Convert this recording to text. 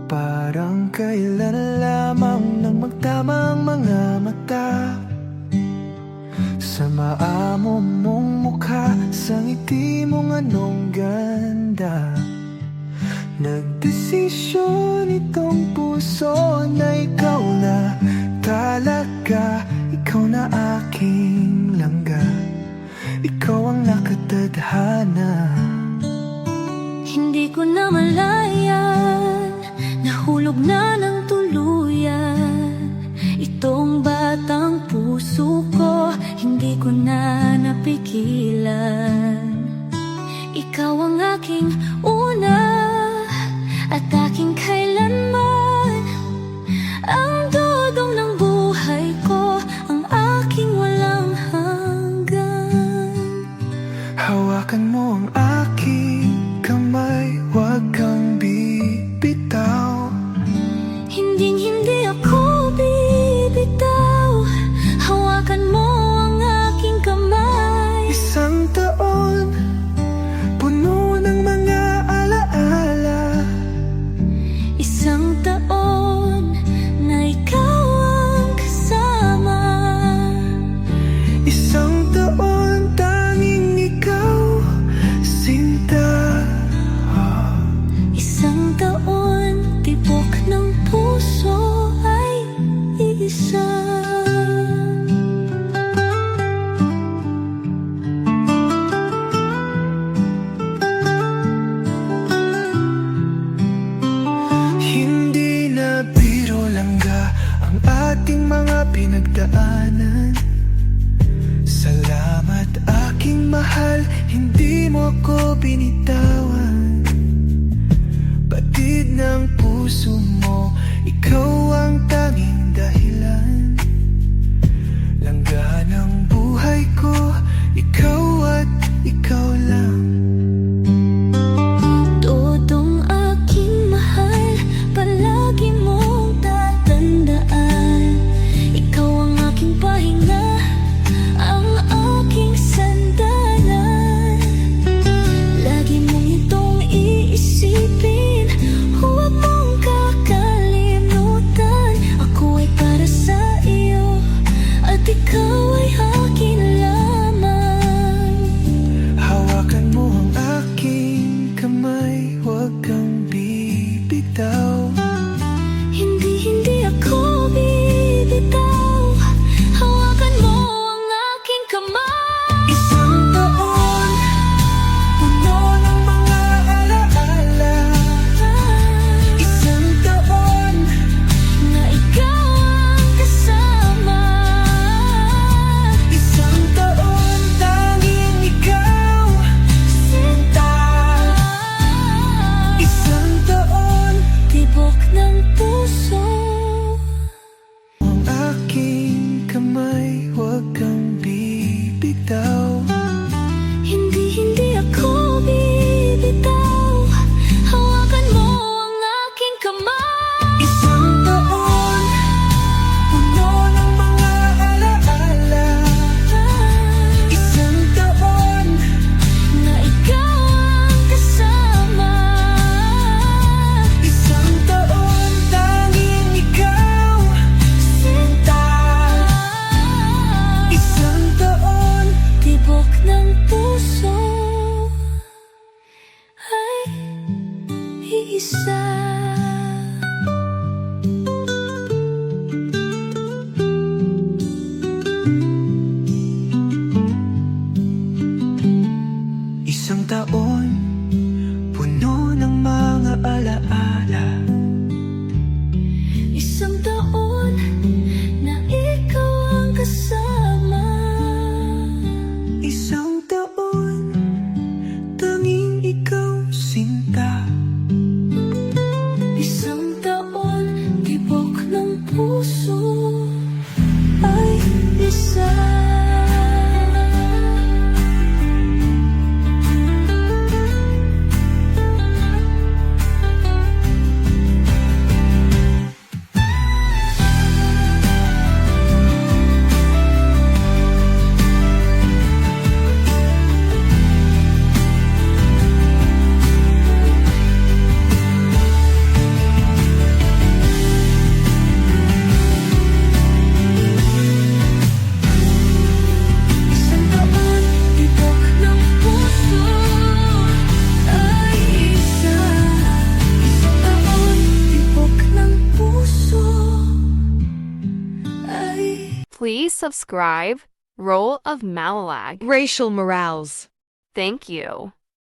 Parang kailan lamang nang magtamang mga mata sa maamo mong mukha, sa ngiti mong anong ganda. Nagdesisyon itong puso na ikaw na talaga, ikaw na aking langga, ikaw ang nakatadhana. Hindi ko na malayan, nahulog na ng tuluyan itong batang puso ko, hindi ko na napigilan. Ikaw ang aking una at aking kailanman, ang dudong ng buhay ko, ang aking walang hanggan. Hawakan mo ang aking kamay, huwag kang bibitaw. Hinding-hindi ako bibitaw, hawakan mo ang aking kamay. Isang taon, puno ng mga alaala. Isang taon na ikaw ang kasama. Isang taon, tanging ikaw, sinta. Isang taon, tibok ng puso ay isa. Hindi na biro langga ang ating mga pinagdaanan. Salamat aking mahal, hindi mo ko binitawan. Batid ng puso mo, ikaw ang tanging dahilan. Langga ng buhay ko, ikaw at ikaw lang. Todong aking mahal, palagi mong tatandaan, ikaw ang aking pahinga, ang aking sandalan. Lagi mong itong iisipin, huwag mong kakalimutan, ako ay para sa subscribe. Role of Malalag. Racial morals. Thank you.